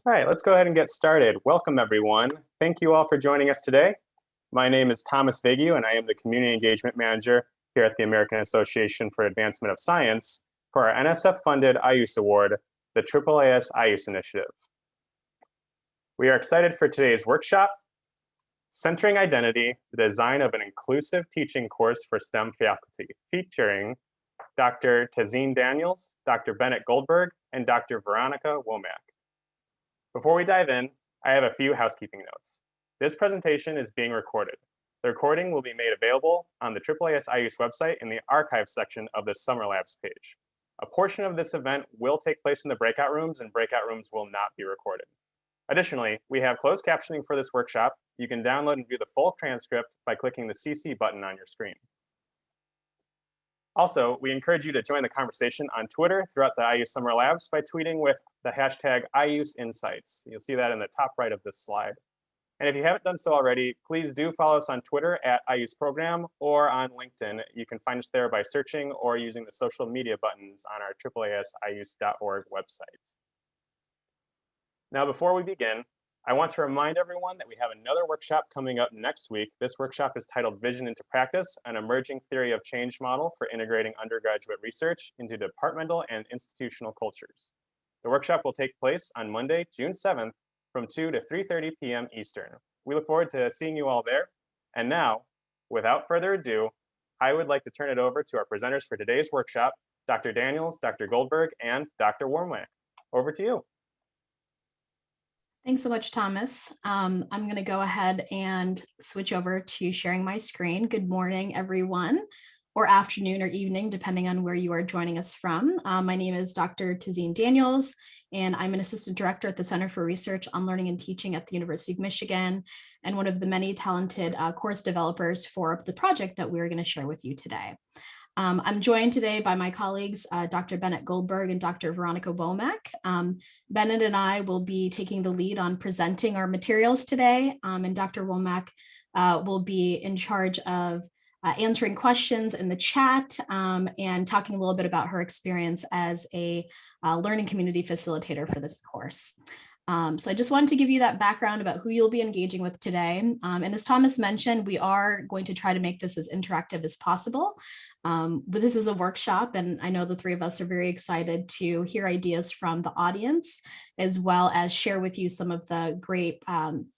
All right, let's go ahead and get started. Welcome, everyone. Thank you all for joining us today. My name is Thomas Vague, and I am the Community Engagement Manager here at the American Association for Advancement of Science for our NSF-funded IUSE Award, the AAAS IUSE Initiative. We are excited for today's workshop, Centering Identity, the Design of an Inclusive Teaching Course for STEM Faculty, featuring Dr. Tazeen Daniels, Dr. Bennett Goldberg, and Dr. Veronica Womack. Before we dive in, I have a few housekeeping notes. This presentation is being recorded. The recording will be made available on the AAAS IUSE website in the archives section of the Summer Labs page. A portion of this event will take place in the breakout rooms, and breakout rooms will not be recorded. Additionally, we have closed captioning for this workshop. You can download and view the full transcript by clicking the CC button on your screen. Also, we encourage you to join the conversation on Twitter throughout the IUSE Summer Labs by tweeting with the hashtag IUSEinsights. You'll see that in the top right of this slide. And if you haven't done so already, please do follow us on Twitter at IUSE Program or on LinkedIn. You can find us there by searching or using the social media buttons on our AAASIUSE.org website. Now, before we begin, I want to remind everyone that we have another workshop coming up next week. This workshop is titled Vision into Practice, an emerging theory of change model for integrating undergraduate research into departmental and institutional cultures. The workshop will take place on Monday, June 7th from 2 to 3:30 p.m. Eastern. We look forward to seeing you all there. And now, without further ado, I would like to turn it over to our presenters for today's workshop, Dr. Daniels, Dr. Goldberg, and Dr. Womack. Over to you. Thanks so much, Thomas. I'm going to go ahead and switch over to sharing my screen. Good morning, everyone, or afternoon or evening, depending on where you are joining us from. My name is Dr. Tazeen Daniels, and I'm an assistant director at the Center for Research on Learning and Teaching at the University of Michigan, and one of the many talented course developers for the project that we're going to share with you today. I'm joined today by my colleagues, Dr. Bennett Goldberg and Dr. Veronica Womack. Bennett and I will be taking the lead on presenting our materials today, and Dr. Womack will be in charge of answering questions in the chat and talking a little bit about her experience as a learning community facilitator for this course. So I just wanted to give you that background about who you'll be engaging with today. And as Thomas mentioned, we are going to try to make this as interactive as possible. But this is a workshop, and I know the three of us are very excited to hear ideas from the audience, as well as share with you some of the great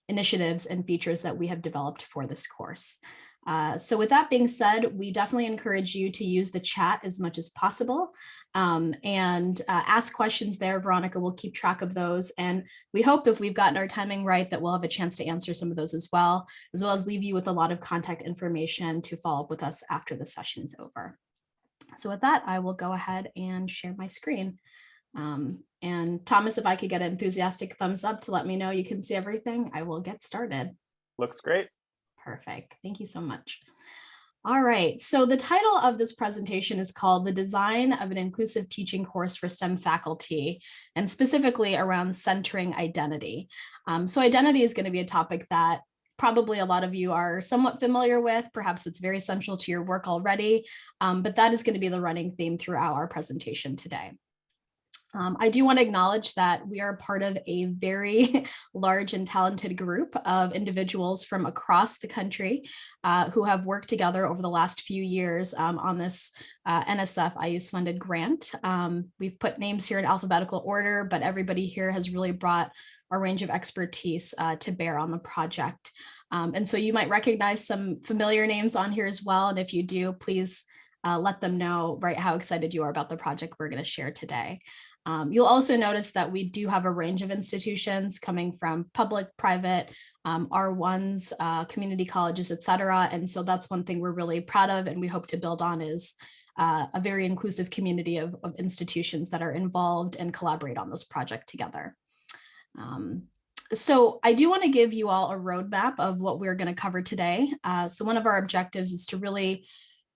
initiatives and features that we have developed for this course. So with that being said, we definitely encourage you to use the chat as much as possible and ask questions there. Veronica will keep track of those. And we hope if we've gotten our timing right that we'll have a chance to answer some of those as well as leave you with a lot of contact information to follow up with us after the session is over. So with that, I will go ahead and share my screen. And Thomas, if I could get an enthusiastic thumbs up to let me know you can see everything, I will get started. Looks great. Perfect. Thank you so much. All right. So the title of this presentation is called The Design of an Inclusive Teaching Course for STEM Faculty, and specifically around centering identity. So identity is going to be a topic that probably a lot of you are somewhat familiar with. Perhaps it's very central to your work already, but that is going to be the running theme throughout our presentation today. I do want to acknowledge that we are part of a very large and talented group of individuals from across the country who have worked together over the last few years on this NSF IUSE funded grant. We've put names here in alphabetical order, but everybody here has really brought a range of expertise to bear on the project. And so you might recognize some familiar names on here as well. And if you do, please let them know how excited you are about the project we're going to share today. You'll also notice that we do have a range of institutions coming from public, private, R1s, community colleges, et cetera. And so that's one thing we're really proud of and we hope to build on is a very inclusive community of institutions that are involved and collaborate on this project together. So I do want to give you all a roadmap of what we're going to cover today. So one of our objectives is to really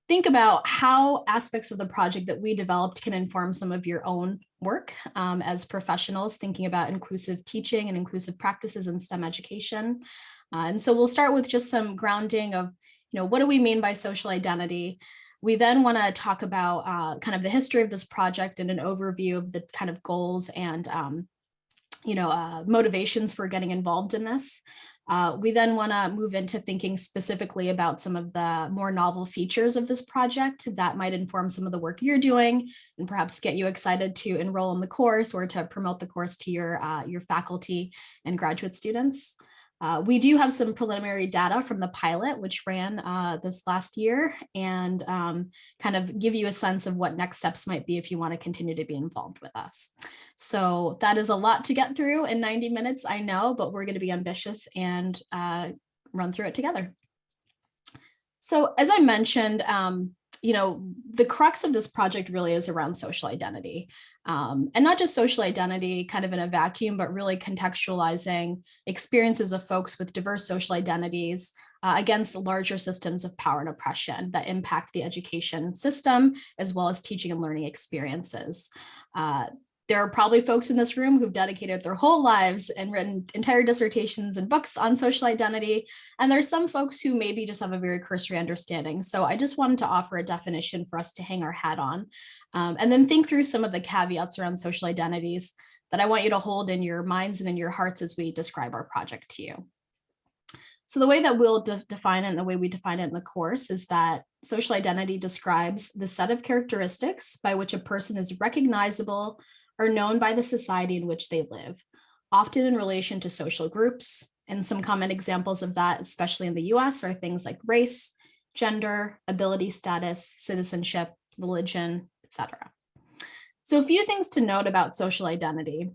think about how aspects of the project that we developed can inform some of your own work as professionals thinking about inclusive teaching and inclusive practices in STEM education. And so we'll start with just some grounding of, what do we mean by social identity? We then want to talk about kind of the history of this project and an overview of the kind of goals and motivations for getting involved in this. We then want to move into thinking specifically about some of the more novel features of this project that might inform some of the work you're doing and perhaps get you excited to enroll in the course or to promote the course to your faculty and graduate students. We do have some preliminary data from the pilot, which ran this last year, and kind of give you a sense of what next steps might be if you want to continue to be involved with us. So that is a lot to get through in 90 minutes, I know, but we're going to be ambitious and run through it together. So as I mentioned, the crux of this project really is around social identity. And not just social identity kind of in a vacuum, but really contextualizing experiences of folks with diverse social identities against larger systems of power and oppression that impact the education system, as well as teaching and learning experiences. There are probably folks in this room who've dedicated their whole lives and written entire dissertations and books on social identity. And there's some folks who maybe just have a very cursory understanding. So I just wanted to offer a definition for us to hang our hat on, and then think through some of the caveats around social identities that I want you to hold in your minds and in your hearts as we describe our project to you. So the way that we'll define it and the way we define it in the course is that social identity describes the set of characteristics by which a person is recognizable or known by the society in which they live, often in relation to social groups. And some common examples of that, especially in the US, are things like race, gender, ability status, citizenship, religion, etc. So a few things to note about social identity.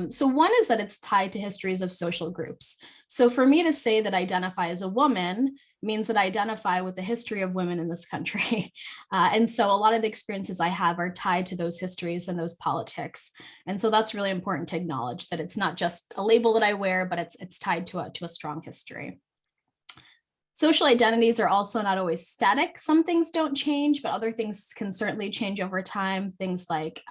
So one is that it's tied to histories of social groups. So for me to say that I identify as a woman means that I identify with the history of women in this country. And so a lot of the experiences I have are tied to those histories and those politics. And so that's really important to acknowledge that it's not just a label that I wear, but it's tied to a strong history. Social identities are also not always static. Some things don't change, but other things can certainly change over time. Things like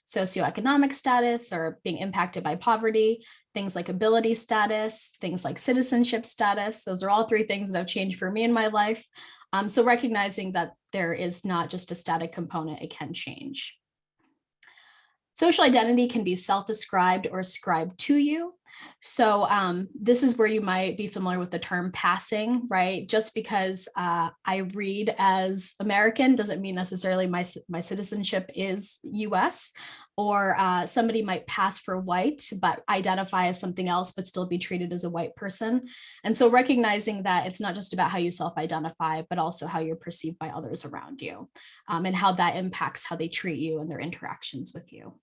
socioeconomic status or being impacted by poverty, things like ability status, things like citizenship status. Those are all three things that have changed for me in my life. So recognizing that there is not just a static component, it can change. Social identity can be self-ascribed or ascribed to you. So this is where you might be familiar with the term passing, right? Just because I read as American doesn't mean necessarily my citizenship is US, or somebody might pass for white, but identify as something else, but still be treated as a white person. And so recognizing that it's not just about how you self-identify, but also how you're perceived by others around you, and how that impacts how they treat you and their interactions with you.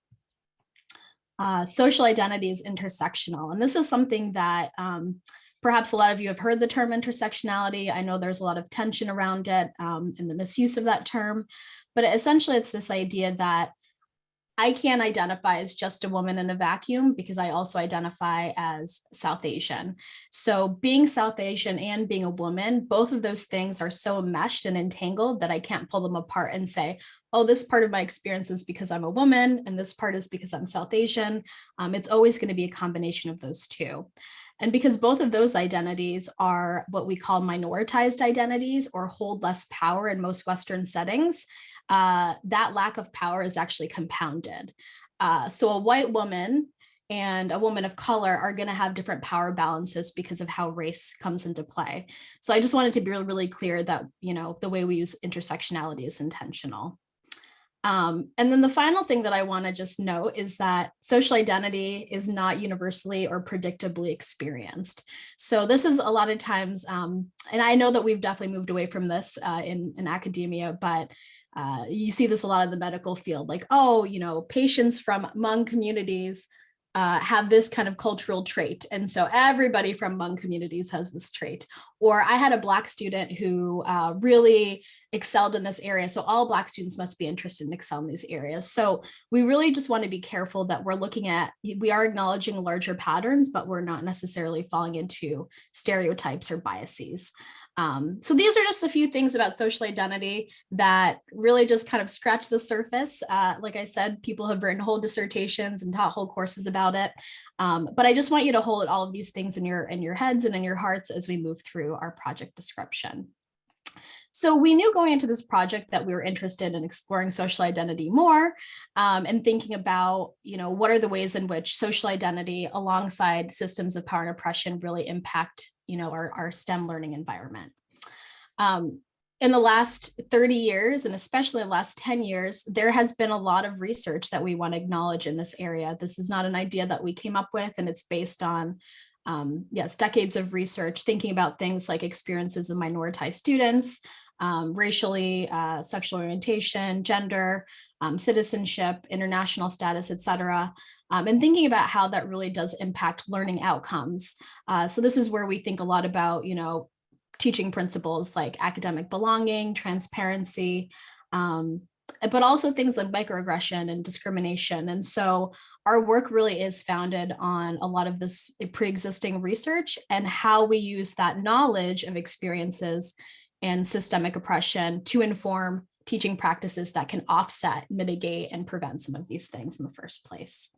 Social identity is intersectional. And this is something that perhaps a lot of you have heard the term intersectionality. I know there's a lot of tension around it and the misuse of that term, but essentially it's this idea that I can't identify as just a woman in a vacuum because I also identify as South Asian. So being South Asian and being a woman, both of those things are so enmeshed and entangled that I can't pull them apart and say, oh, this part of my experience is because I'm a woman and this part is because I'm South Asian. It's always going to be a combination of those two. And because both of those identities are what we call minoritized identities or hold less power in most Western settings, that lack of power is actually compounded. So a white woman and a woman of color are going to have different power balances because of how race comes into play. So I just wanted to be really, really clear that, the way we use intersectionality is intentional. And then the final thing that I want to just note is that social identity is not universally or predictably experienced. So this is a lot of times, and I know that we've definitely moved away from this in academia, but you see this a lot in the medical field, like, oh, patients from Hmong communities have this kind of cultural trait. And so everybody from Hmong communities has this trait. Or I had a Black student who really excelled in this area. So all Black students must be interested in excelling in these areas. So we really just want to be careful that we are acknowledging larger patterns, but we're not necessarily falling into stereotypes or biases. So these are just a few things about social identity that really just kind of scratch the surface. Like I said, people have written whole dissertations and taught whole courses about it. But I just want you to hold all of these things in your heads and in your hearts as we move through our project description. So we knew going into this project that we were interested in exploring social identity more, and thinking about, what are the ways in which social identity alongside systems of power and oppression really impact, our STEM learning environment. In the last 30 years, and especially the last 10 years, there has been a lot of research that we want to acknowledge in this area. This is not an idea that we came up with, and it's based on, yes, decades of research, thinking about things like experiences of minoritized students, racially, sexual orientation, gender, citizenship, international status, et cetera, and thinking about how that really does impact learning outcomes. So this is where we think a lot about, teaching principles like academic belonging, transparency, but also things like microaggression and discrimination. And so our work really is founded on a lot of this pre-existing research and how we use that knowledge of experiences and systemic oppression to inform teaching practices that can offset, mitigate, and prevent some of these things in the first place.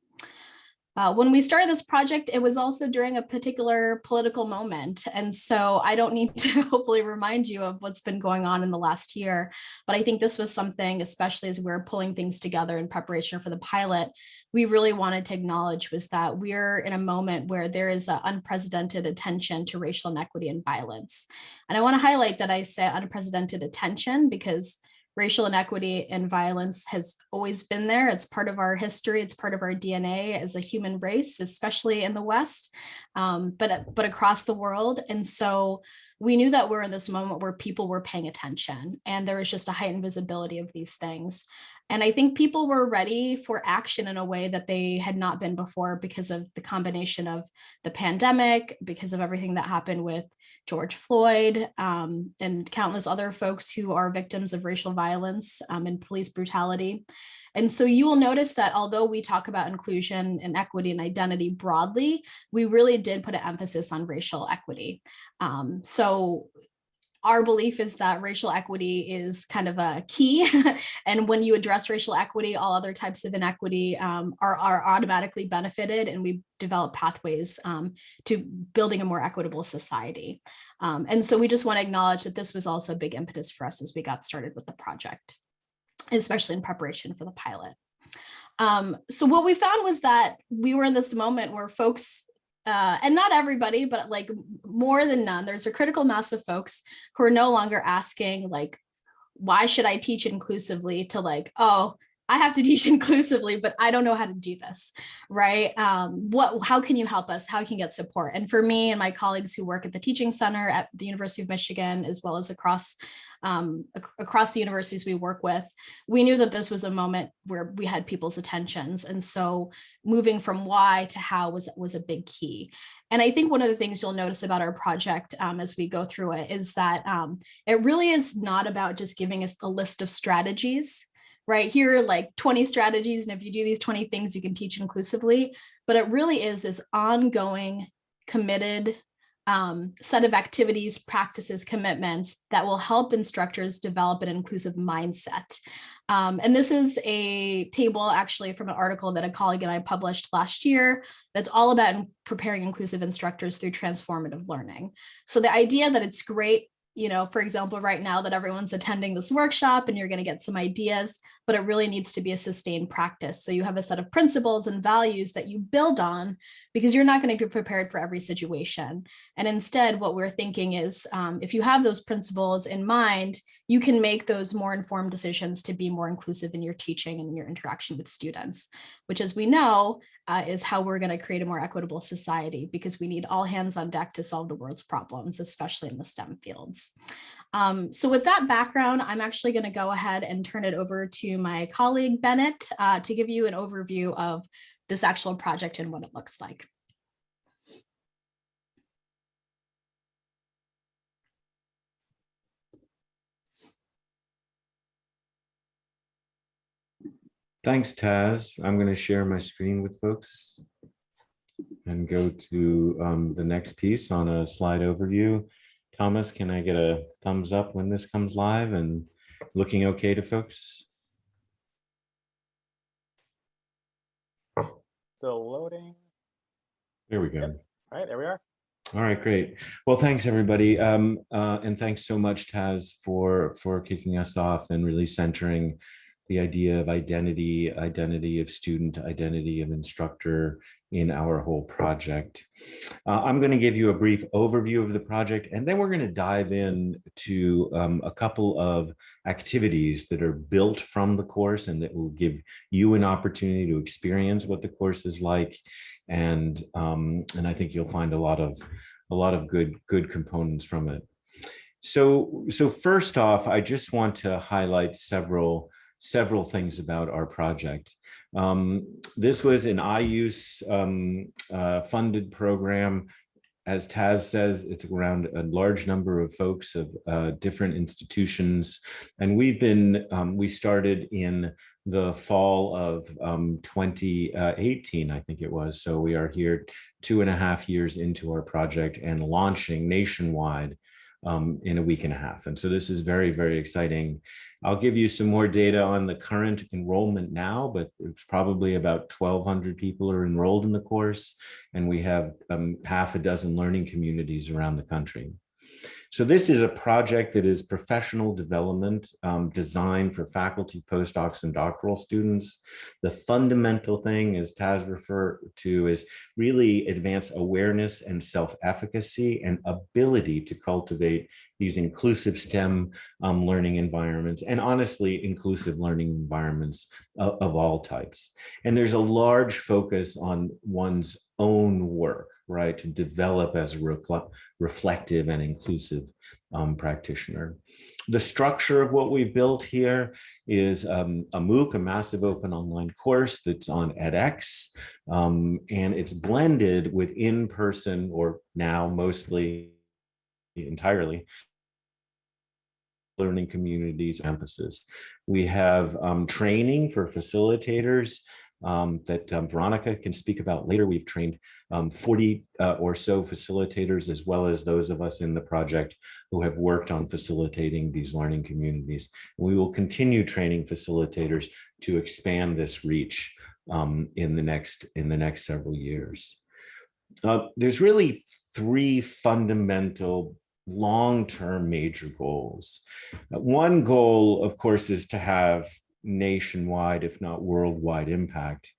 When we started this project, it was also during a particular political moment. And so I don't need to hopefully remind you of what's been going on in the last year, but I think this was something, especially as we're pulling things together in preparation for the pilot, we really wanted to acknowledge was that we're in a moment where there is an unprecedented attention to racial inequity and violence. And I want to highlight that I say unprecedented attention because racial inequity and violence has always been there. It's part of our history. It's part of our DNA as a human race, especially in the West, but across the world. And so we knew that we're in this moment where people were paying attention and there was just a heightened visibility of these things. And I think people were ready for action in a way that they had not been before because of the combination of the pandemic, because of everything that happened with George Floyd, and countless other folks who are victims of racial violence and police brutality. And so you will notice that although we talk about inclusion and equity and identity broadly, we really did put an emphasis on racial equity. So our belief is that racial equity is kind of a key. And when you address racial equity, all other types of inequity are automatically benefited, and we develop pathways to building a more equitable society. And so we just want to acknowledge that this was also a big impetus for us as we got started with the project, especially in preparation for the pilot. So what we found was that we were in this moment where folks, and not everybody, but like more than none, there's a critical mass of folks who are no longer asking like, why should I teach inclusively, to like, oh, I have to teach inclusively, but I don't know how to do this, right? How can you help us? How can you get support? And for me and my colleagues who work at the Teaching Center at the University of Michigan, as well as across the universities we work with, we knew that this was a moment where we had people's attentions. And so moving from why to how was a big key. And I think one of the things you'll notice about our project as we go through it is that it really is not about just giving us a list of strategies, right? Here are like 20 strategies, and if you do these 20 things, you can teach inclusively. But it really is this ongoing, committed set of activities, practices, commitments that will help instructors develop an inclusive mindset. And this is a table actually from an article that a colleague and I published last year that's all about preparing inclusive instructors through transformative learning. So the idea that it's great, for example, right now that everyone's attending this workshop and you're going to get some ideas, but it really needs to be a sustained practice. So you have a set of principles and values that you build on, because you're not going to be prepared for every situation. And instead, what we're thinking is if you have those principles in mind, you can make those more informed decisions to be more inclusive in your teaching and in your interaction with students, which, as we know, is how we're going to create a more equitable society, because we need all hands on deck to solve the world's problems, especially in the STEM fields. So with that background, I'm actually going to go ahead and turn it over to my colleague, Bennett, to give you an overview of this actual project and what it looks like. Thanks, Taz. I'm going to share my screen with folks and go to the next piece on a slide overview. Thomas, can I get a thumbs up when this comes live and looking okay to folks? Still loading. There we go. Yep. All right, there we are. All right, great. Well, thanks everybody. And thanks so much, Taz, for kicking us off and really centering the idea of identity, identity of student, identity of instructor in our whole project. I'm going to give you a brief overview of the project, and then we're going to dive in to a couple of activities that are built from the course and that will give you an opportunity to experience what the course is like. And I think you'll find a lot of good components from it. So first off, I just want to highlight several things about our project. This was an IUSE funded program. As Taz says, it's around a large number of folks of different institutions. And we started in the fall of 2018, I think it was. So we are here 2.5 years into our project and launching nationwide in a week and a half. And so this is very, very exciting. I'll give you some more data on the current enrollment now, but it's probably about 1,200 people are enrolled in the course, and we have half a dozen learning communities around the country. So this is a project that is professional development designed for faculty, postdocs, and doctoral students. The fundamental thing, as Taz referred to, is really advance awareness and self-efficacy and ability to cultivate these inclusive STEM learning environments, and honestly, inclusive learning environments of all types. And there's a large focus on one's own work, right, to develop as a reflective and inclusive practitioner. The structure of what we've built here is a MOOC, a massive open online course that's on edX, and it's blended with in-person, or now mostly entirely, learning communities, campuses. We have training for facilitators that Veronica can speak about later. We've trained 40 or so facilitators, as well as those of us in the project who have worked on facilitating these learning communities. We will continue training facilitators to expand this reach in the next several years. There's really 3 fundamental long-term major goals. One goal, of course, is to have nationwide, if not worldwide, impact.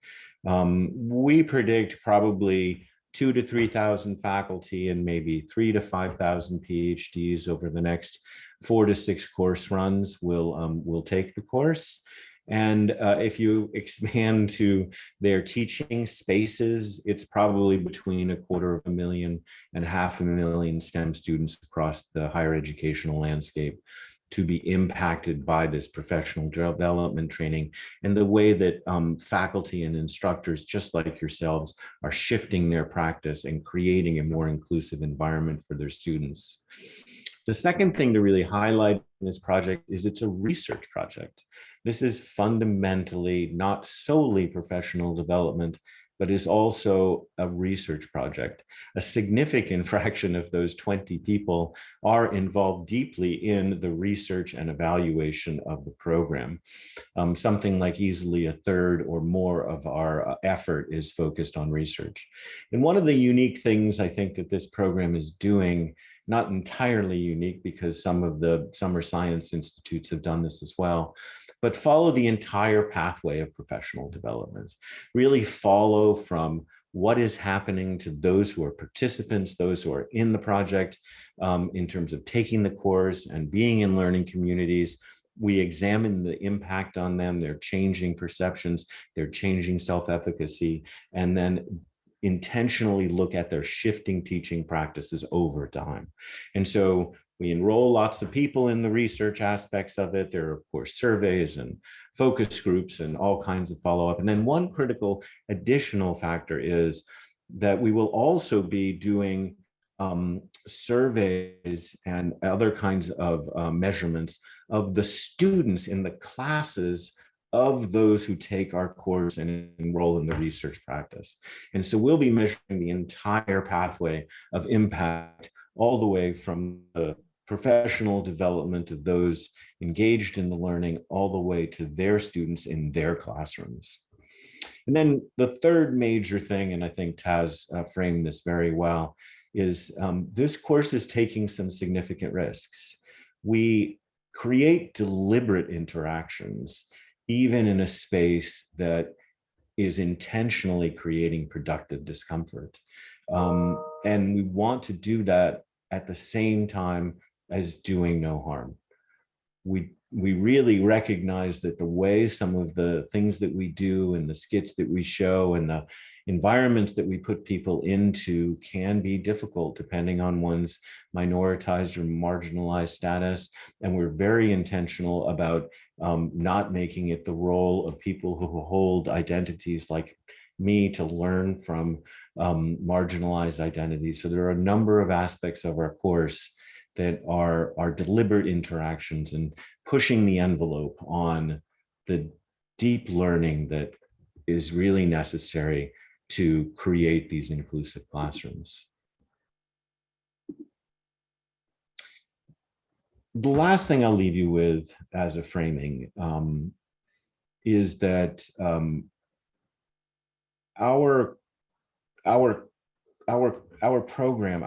We predict probably 2,000 to 3,000 faculty and maybe 3,000 to 5,000 PhDs over the next 4 to 6 course runs will take the course. And if you expand to their teaching spaces, it's probably between 250,000 and 500,000 STEM students across the higher educational landscape to be impacted by this professional development training, and the way that faculty and instructors, just like yourselves, are shifting their practice and creating a more inclusive environment for their students. The second thing to really highlight in this project is it's a research project. This is fundamentally not solely professional development, but is also a research project. A significant fraction of those 20 people are involved deeply in the research and evaluation of the program. Something like easily 1/3 or more of our effort is focused on research. And one of the unique things I think that this program is doing, not entirely unique because some of the summer science institutes have done this as well, but follow the entire pathway of professional development. Really follow from what is happening to those who are participants, those who are in the project, in terms of taking the course and being in learning communities. We examine the impact on them, their changing perceptions, their changing self-efficacy, and then intentionally look at their shifting teaching practices over time. And so we enroll lots of people in the research aspects of it. There are, of course, surveys and focus groups and all kinds of follow-up. And then one critical additional factor is that we will also be doing surveys and other kinds of measurements of the students in the classes of those who take our course and enroll in the research practice. And so we'll be measuring the entire pathway of impact, all the way from the professional development of those engaged in the learning, all the way to their students in their classrooms. And then the third major thing, and I think Taz framed this very well, is this course is taking some significant risks. We create deliberate interactions, even in a space that is intentionally creating productive discomfort. And we want to do that at the same time as doing no harm. We really recognize that the way some of the things that we do and the skits that we show and the environments that we put people into can be difficult depending on one's minoritized or marginalized status. And we're very intentional about not making it the role of people who hold identities like me to learn from marginalized identities. So there are a number of aspects of our course that are deliberate interactions and pushing the envelope on the deep learning that is really necessary to create these inclusive classrooms. The last thing I'll leave you with as a framing is that our program,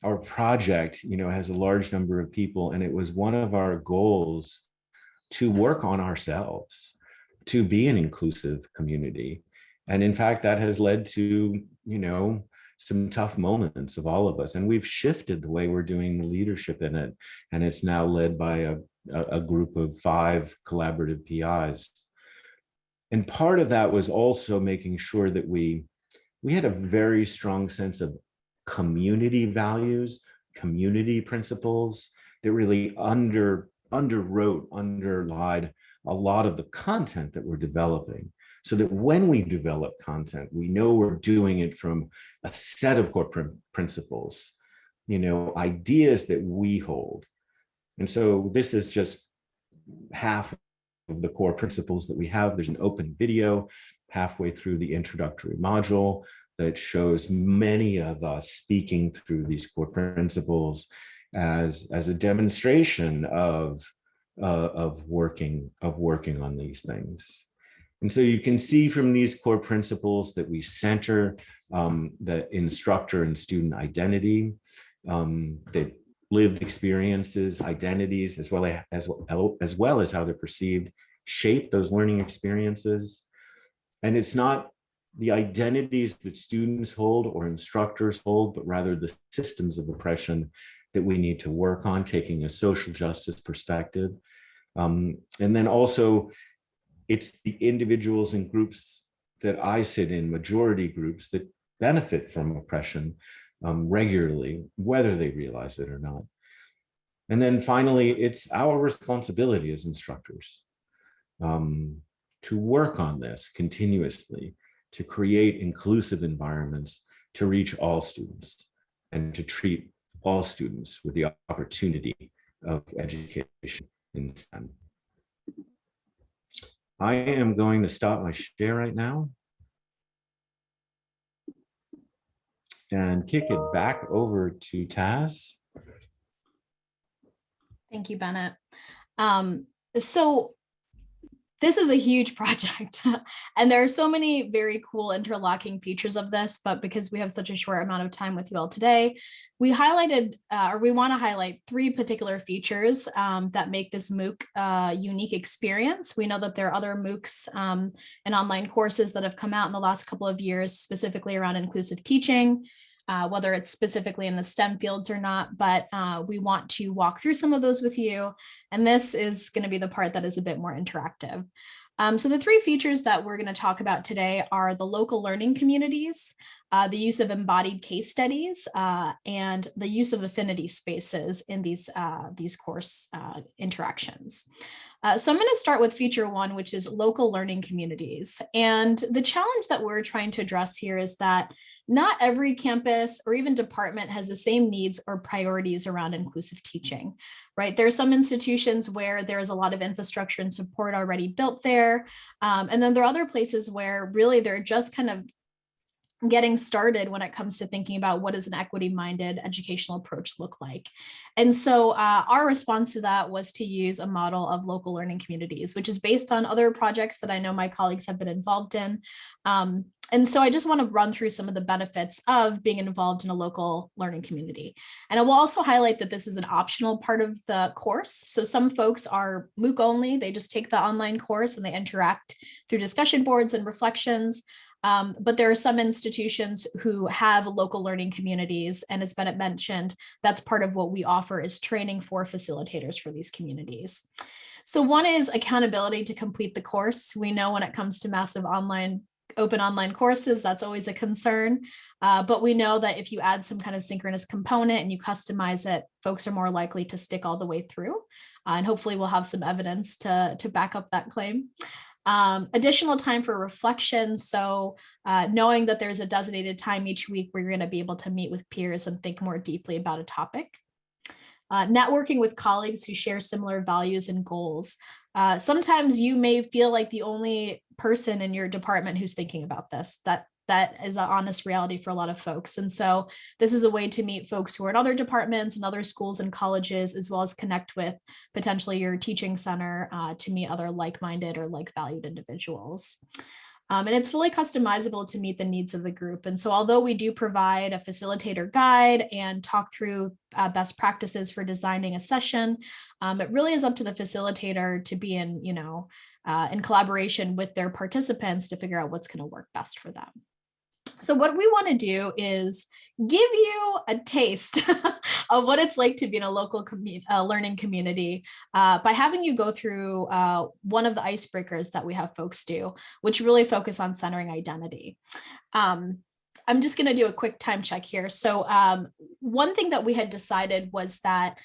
our project, has a large number of people, and it was one of our goals to work on ourselves, to be an inclusive community. And in fact, that has led to, some tough moments of all of us. And we've shifted the way we're doing the leadership in it. And it's now led by a group of 5 collaborative PIs. And part of that was also making sure that we had a very strong sense of community values, community principles that really underlied a lot of the content that we're developing, so that when we develop content, we know we're doing it from a set of core principles, ideas that we hold. And so this is just half of the core principles that we have. There's an open video halfway through the introductory module that shows many of us speaking through these core principles as a demonstration of working on these things. And so you can see from these core principles that we center the instructor and student identity, that lived experiences, identities, as well as how they're perceived, shape those learning experiences. And it's not the identities that students hold or instructors hold, but rather the systems of oppression that we need to work on, taking a social justice perspective. And then also, it's the individuals and groups that I sit in, majority groups, that benefit from oppression regularly, whether they realize it or not. And then finally, it's our responsibility as instructors to work on this continuously, to create inclusive environments to reach all students and to treat all students with the opportunity of education in STEM. I am going to stop my share right now and kick it back over to Taz. Thank you, Bennett. So this is a huge project and there are so many very cool interlocking features of this, but because we have such a short amount of time with you all today, we highlighted, or we want to highlight 3 particular features that make this MOOC a unique experience. We know that there are other MOOCs and online courses that have come out in the last couple of years, specifically around inclusive teaching, whether it's specifically in the STEM fields or not, but we want to walk through some of those with you. And this is going to be the part that is a bit more interactive. So the 3 features that we're going to talk about today are the local learning communities, the use of embodied case studies, and the use of affinity spaces in these course interactions. So I'm going to start with feature 1, which is local learning communities. And the challenge that we're trying to address here is that not every campus or even department has the same needs or priorities around inclusive teaching, right? There are some institutions where there's a lot of infrastructure and support already built there. And then there are other places where really they're just kind of getting started when it comes to thinking about what does an equity-minded educational approach look like. And so our response to that was to use a model of local learning communities, which is based on other projects that I know my colleagues have been involved in. And so I just want to run through some of the benefits of being involved in a local learning community. And I will also highlight that this is an optional part of the course. So some folks are MOOC only, they just take the online course and they interact through discussion boards and reflections. But there are some institutions who have local learning communities, and as Bennett mentioned, that's part of what we offer is training for facilitators for these communities. So one is accountability to complete the course. We know when it comes to massive open online courses, that's always a concern. But we know that if you add some kind of synchronous component and you customize it, folks are more likely to stick all the way through. And hopefully we'll have some evidence to back up that claim. Additional time for reflection. So knowing that there's a designated time each week where you're going to be able to meet with peers and think more deeply about a topic. Networking with colleagues who share similar values and goals. Sometimes you may feel like the only person in your department who's thinking about this. That is an honest reality for a lot of folks. And so this is a way to meet folks who are in other departments and other schools and colleges, as well as connect with potentially your teaching center to meet other like-minded or like-valued individuals. And it's fully customizable to meet the needs of the group. And so although we do provide a facilitator guide and talk through best practices for designing a session, it really is up to the facilitator to be in collaboration with their participants to figure out what's going to work best for them. So what we want to do is give you a taste of what it's like to be in a local learning community by having you go through one of the icebreakers that we have folks do, which really focus on centering identity. I'm just going to do a quick time check here. So one thing that we had decided was that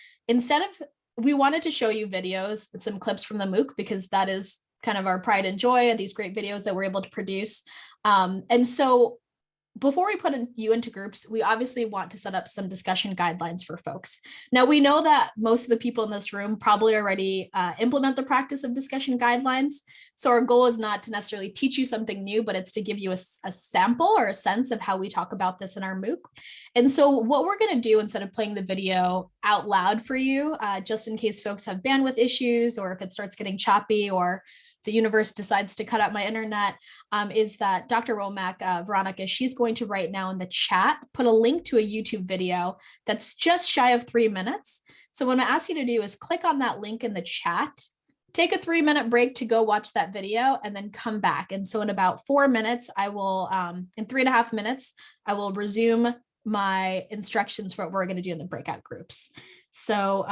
we wanted to show you videos and some clips from the MOOC, because that is kind of our pride and joy of these great videos that we're able to produce. And so before we put you into groups, we obviously want to set up some discussion guidelines for folks. Now, we know that most of the people in this room probably already implement the practice of discussion guidelines. So our goal is not to necessarily teach you something new, but it's to give you a sample or a sense of how we talk about this in our MOOC. And so what we're going to do, instead of playing the video out loud for you, just in case folks have bandwidth issues, or if it starts getting choppy, or the universe decides to cut out my internet, is that Dr. Womack, Veronica, she's going to right now in the chat put a link to a YouTube video that's just shy of 3 minutes. So what I ask you to do is click on that link in the chat, take a 3-minute break to go watch that video, and then come back. And so in about 4 minutes, I will, in 3.5 minutes, I will resume my instructions for what we're going to do in the breakout groups. So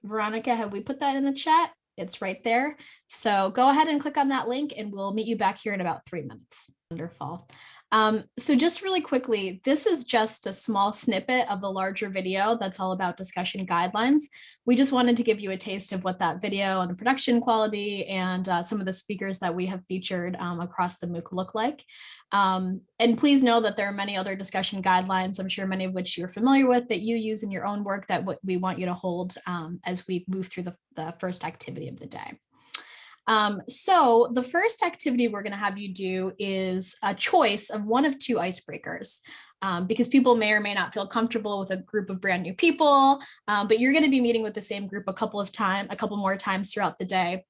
Veronica, have we put that in the chat? It's right there. So go ahead and click on that link and we'll meet you back here in about 3 minutes. Wonderful. So just really quickly, this is just a small snippet of the larger video that's all about discussion guidelines. We just wanted to give you a taste of what that video and the production quality and some of the speakers that we have featured across the MOOC look like. And please know that there are many other discussion guidelines, I'm sure many of which you're familiar with, that you use in your own work that we want you to hold as we move through the first activity of the day. So the first activity we're going to have you do is a choice of one of 2 icebreakers, because people may or may not feel comfortable with a group of brand new people, but you're going to be meeting with the same group a couple more times throughout the day.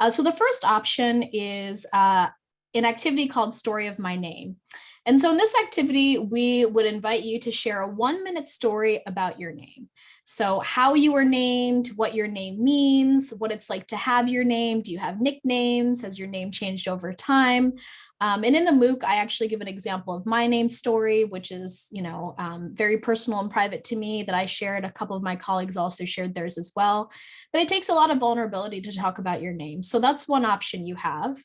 So the first option is an activity called Story of My Name. And so in this activity, we would invite you to share a 1-minute story about your name. So how you were named, what your name means, what it's like to have your name. Do you have nicknames? Has your name changed over time? And in the MOOC, I actually give an example of my name story, which is, very personal and private to me, that I shared. A couple of my colleagues also shared theirs as well. But it takes a lot of vulnerability to talk about your name. So that's one option you have.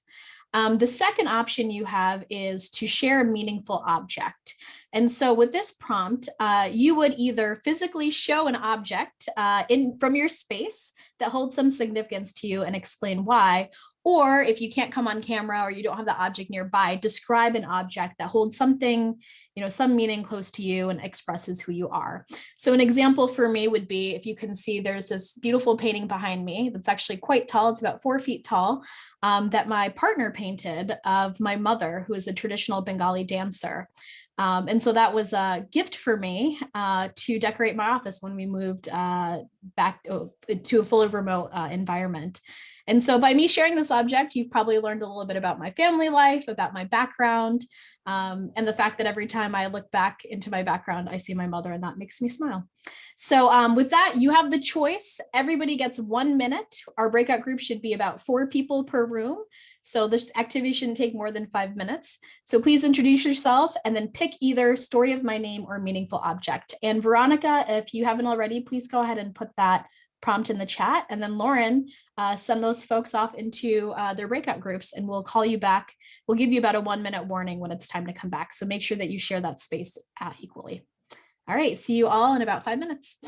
The second option you have is to share a meaningful object. And so with this prompt, you would either physically show an object from your space that holds some significance to you and explain why, or if you can't come on camera or you don't have the object nearby, describe an object that holds something, some meaning close to you and expresses who you are. So an example for me would be, if you can see, there's this beautiful painting behind me that's actually quite tall. It's about 4 feet tall, that my partner painted of my mother, who is a traditional Bengali dancer. And so that was a gift for me to decorate my office when we moved back to a fully remote environment. And so by me sharing this object, you've probably learned a little bit about my family life, about my background. And the fact that every time I look back into my background, I see my mother, and that makes me smile. So with that, you have the choice. Everybody gets 1 minute. Our breakout group should be about 4 people per room. So this activity shouldn't take more than 5 minutes. So please introduce yourself and then pick either story of my name or meaningful object. And Veronica, if you haven't already, please go ahead and put that prompt in the chat. And then Lauren, send those folks off into their breakout groups, and we'll call you back. We'll give you about a 1 minute warning when it's time to come back. So make sure that you share that space equally. All right, see you all in about 5 minutes.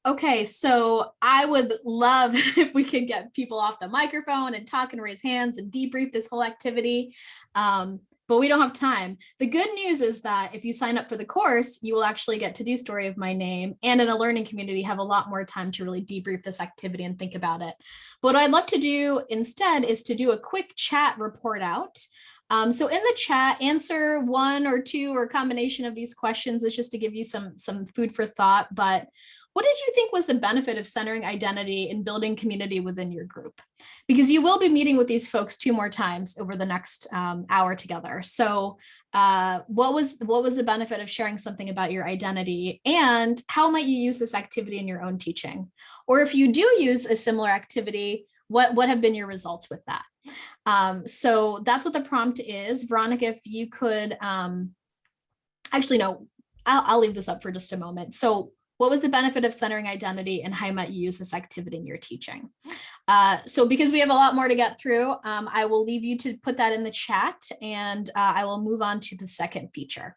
Okay, so I would love if we could get people off the microphone and talk and raise hands and debrief this whole activity. But we don't have time. The good news is that if you sign up for the course, you will actually get to do story of my name, and in a learning community have a lot more time to really debrief this activity and think about it. But what I'd love to do instead is to do a quick chat report out. So in the chat, answer 1 or 2 or a combination of these questions. Is just to give you some food for thought. But what did you think was the benefit of centering identity and building community within your group? Because you will be meeting with these folks 2 more times over the next hour together. So what was the benefit of sharing something about your identity, and how might you use this activity in your own teaching? Or if you do use a similar activity, what have been your results with that? So that's what the prompt is. Veronica, if you could, actually, no, I'll leave this up for just a moment. So what was the benefit of centering identity, and how might you use this activity in your teaching? So because we have a lot more to get through, I will leave you to put that in the chat, and I will move on to the second feature.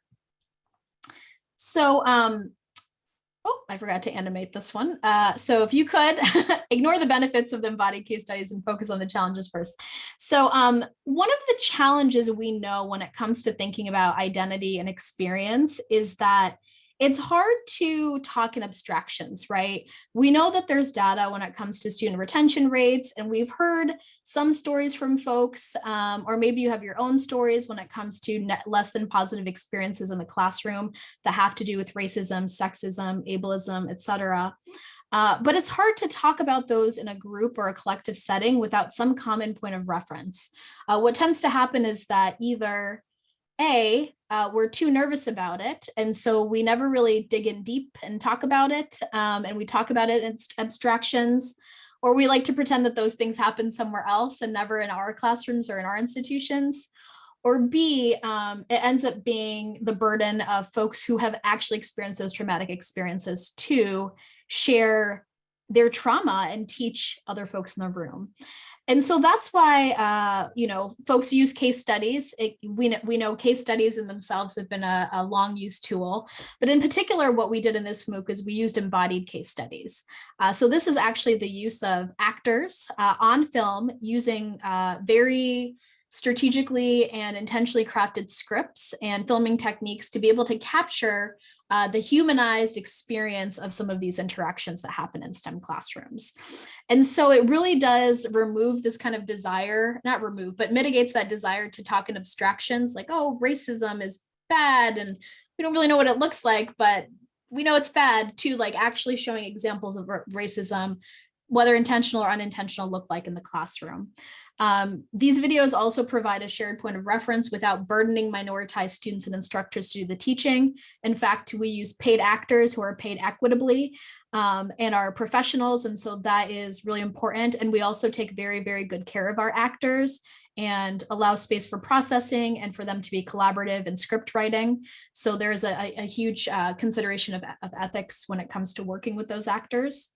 So, oh, I forgot to animate this one. So if you could ignore the benefits of the embodied case studies and focus on the challenges first. So one of the challenges we know when it comes to thinking about identity and experience is that it's hard to talk in abstractions, right? We know that there's data when it comes to student retention rates, and we've heard some stories from folks, or maybe you have your own stories when it comes to less than positive experiences in the classroom that have to do with racism, sexism, ableism, et cetera. But it's hard to talk about those in a group or a collective setting without some common point of reference. What tends to happen is that either we're too nervous about it, and so we never really dig in deep and talk about it, and we talk about it in abstractions, or we like to pretend that those things happen somewhere else and never in our classrooms or in our institutions. Or B, it ends up being the burden of folks who have actually experienced those traumatic experiences to share their trauma and teach other folks in the room. And so that's why, folks use case studies. We know case studies in themselves have been a long used tool, but in particular, what we did in this MOOC is we used embodied case studies. So this is actually the use of actors on film using very strategically and intentionally crafted scripts and filming techniques to be able to capture the humanized experience of some of these interactions that happen in STEM classrooms. And so it really does remove this kind of desire, not remove, but mitigates that desire to talk in abstractions like, oh, racism is bad, and we don't really know what it looks like, but we know it's bad, to like actually showing examples of racism, whether intentional or unintentional, look like in the classroom. These videos also provide a shared point of reference without burdening minoritized students and instructors to do the teaching. In fact, we use paid actors who are paid equitably and are professionals, and so that is really important. And we also take very, very good care of our actors and allow space for processing and for them to be collaborative in script writing. So there's a huge consideration of ethics when it comes to working with those actors.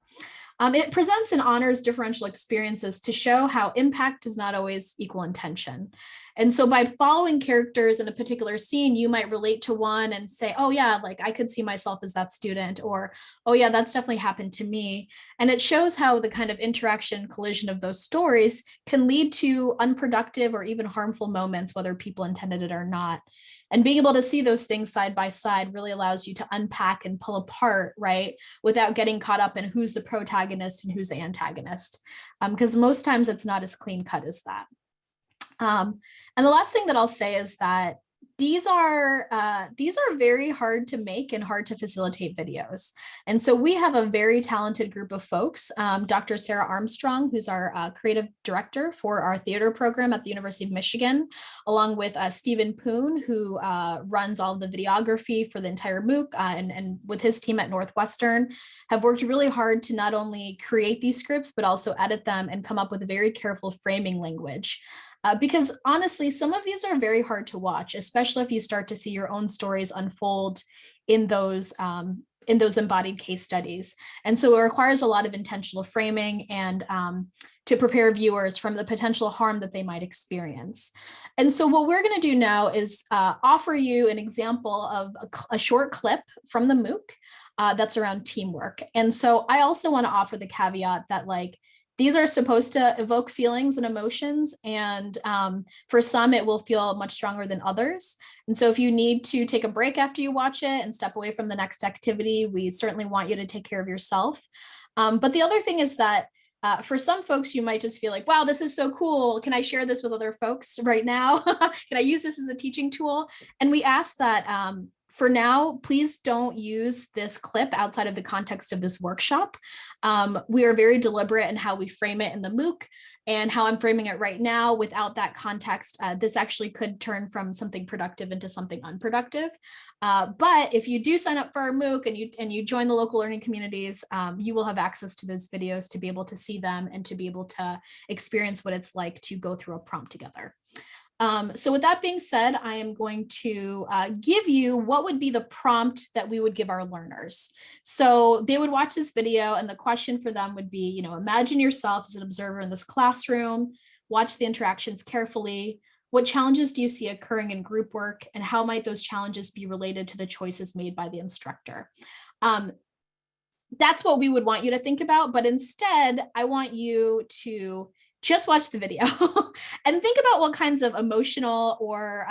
It presents and honors differential experiences to show how impact does not always equal intention. And so by following characters in a particular scene, you might relate to one and say, oh yeah, like I could see myself as that student, or, oh yeah, that's definitely happened to me. And it shows how the kind of interaction collision of those stories can lead to unproductive or even harmful moments, whether people intended it or not. And being able to see those things side by side really allows you to unpack and pull apart, right? Without getting caught up in who's the protagonist and who's the antagonist. Because most times it's not as clean cut as that. And the last thing that I'll say is that these are very hard to make and hard to facilitate videos. And so we have a very talented group of folks. Dr. Sarah Armstrong, who's our creative director for our theater program at the University of Michigan, along with Stephen Poon, who runs all the videography for the entire MOOC, and with his team at Northwestern, have worked really hard to not only create these scripts, but also edit them and come up with a very careful framing language. Because honestly, some of these are very hard to watch, especially if you start to see your own stories unfold in those embodied case studies. And so it requires a lot of intentional framing and to prepare viewers from the potential harm that they might experience. And so what we're going to do now is offer you an example of a short clip from the MOOC that's around teamwork. And so I also want to offer the caveat that, like, these are supposed to evoke feelings and emotions, and for some, it will feel much stronger than others. And so if you need to take a break after you watch it and step away from the next activity, we certainly want you to take care of yourself. But the other thing is that for some folks, you might just feel like, wow, this is so cool. Can I share this with other folks right now? Can I use this as a teaching tool? And we ask that for now, please don't use this clip outside of the context of this workshop. We are very deliberate in how we frame it in the MOOC, and how I'm framing it right now. Without that context, this actually could turn from something productive into something unproductive. But if you do sign up for our MOOC and you join the local learning communities, you will have access to those videos to be able to see them and to be able to experience what it's like to go through a prompt together. So with that being said, I am going to give you what would be the prompt that we would give our learners. So they would watch this video, and the question for them would be, imagine yourself as an observer in this classroom, watch the interactions carefully. What challenges do you see occurring in group work, and how might those challenges be related to the choices made by the instructor? That's what we would want you to think about, but instead, I want you to just watch the video and think about what kinds of emotional or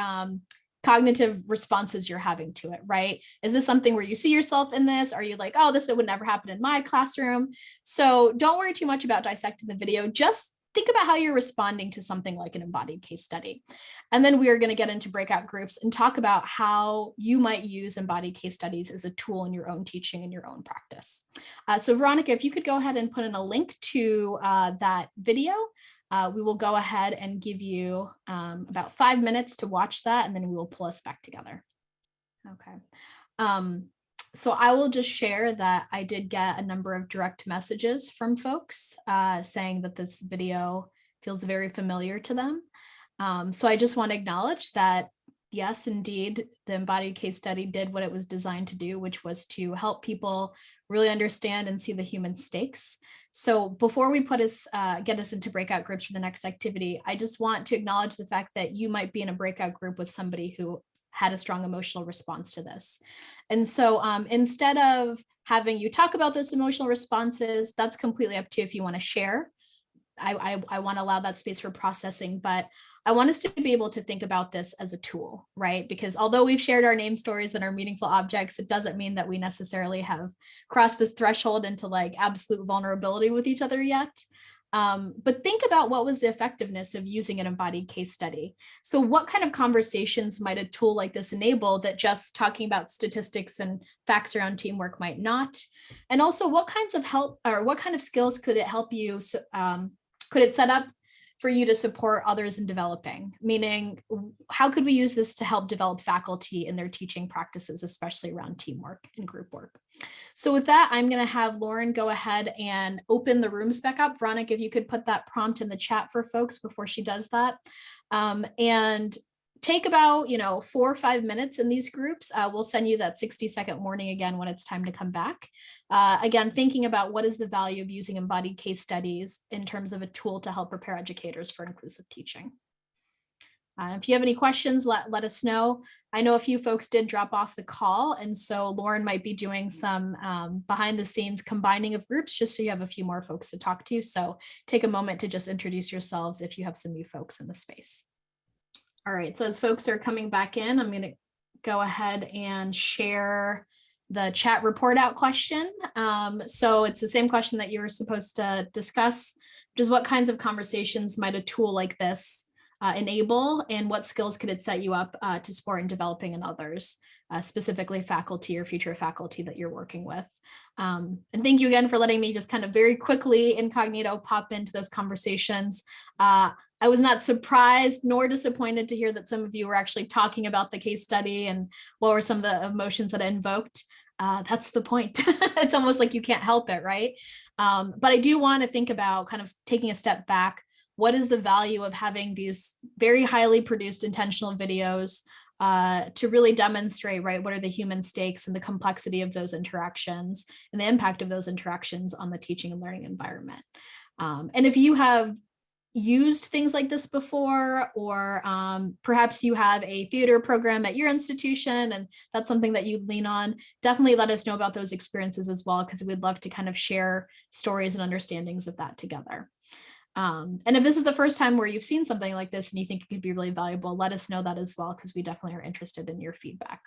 cognitive responses you're having to it, right? Is this something where you see yourself in this? Are you like, oh, this would never happen in my classroom? So don't worry too much about dissecting the video. Just think about how you're responding to something like an embodied case study. And then we are going to get into breakout groups and talk about how you might use embodied case studies as a tool in your own teaching and your own practice. So Veronica, if you could go ahead and put in a link to that video, we will go ahead and give you about 5 minutes to watch that, and then we will pull us back together. Okay. So I will just share that I did get a number of direct messages from folks saying that this video feels very familiar to them. So I just want to acknowledge that, yes, indeed, the embodied case study did what it was designed to do, which was to help people really understand and see the human stakes. So before we get us into breakout groups for the next activity, I just want to acknowledge the fact that you might be in a breakout group with somebody who had a strong emotional response to this. And so instead of having you talk about those emotional responses, that's completely up to you if you want to share. I want to allow that space for processing, but I want us to be able to think about this as a tool, right? Because although we've shared our name stories and our meaningful objects, it doesn't mean that we necessarily have crossed this threshold into like absolute vulnerability with each other yet. But think about what was the effectiveness of using an embodied case study. So what kind of conversations might a tool like this enable that just talking about statistics and facts around teamwork might not? And also what kinds of help or what kind of skills could it help you, could it set up for you to support others in developing? Meaning, how could we use this to help develop faculty in their teaching practices, especially around teamwork and group work? So with that, I'm going to have Lauren go ahead and open the rooms back up. Veronica, if you could put that prompt in the chat for folks before she does that. And take about 4 or 5 minutes in these groups. We'll send you that 60-second warning again when it's time to come back. Again, thinking about what is the value of using embodied case studies in terms of a tool to help prepare educators for inclusive teaching. If you have any questions, let us know. I know a few folks did drop off the call, and so Lauren might be doing some behind the scenes combining of groups just so you have a few more folks to talk to. So take a moment to just introduce yourselves if you have some new folks in the space. All right, so as folks are coming back in, I'm going to go ahead and share the chat report out question. So it's the same question that you were supposed to discuss, which is what kinds of conversations might a tool like this enable, and what skills could it set you up to support in developing in others, specifically faculty or future faculty that you're working with. And thank you again for letting me just kind of very quickly incognito pop into those conversations. I was not surprised nor disappointed to hear that some of you were actually talking about the case study and what were some of the emotions that it invoked. That's the point. It's almost like you can't help it, right? But I do want to think about kind of taking a step back. What is the value of having these very highly produced intentional videos to really demonstrate, right, what are the human stakes and the complexity of those interactions and the impact of those interactions on the teaching and learning environment. And if you have used things like this before, or perhaps you have a theater program at your institution and that's something that you lean on, definitely let us know about those experiences as well, because we'd love to kind of share stories and understandings of that together. And if this is the first time where you've seen something like this and you think it could be really valuable, let us know that as well, because we definitely are interested in your feedback.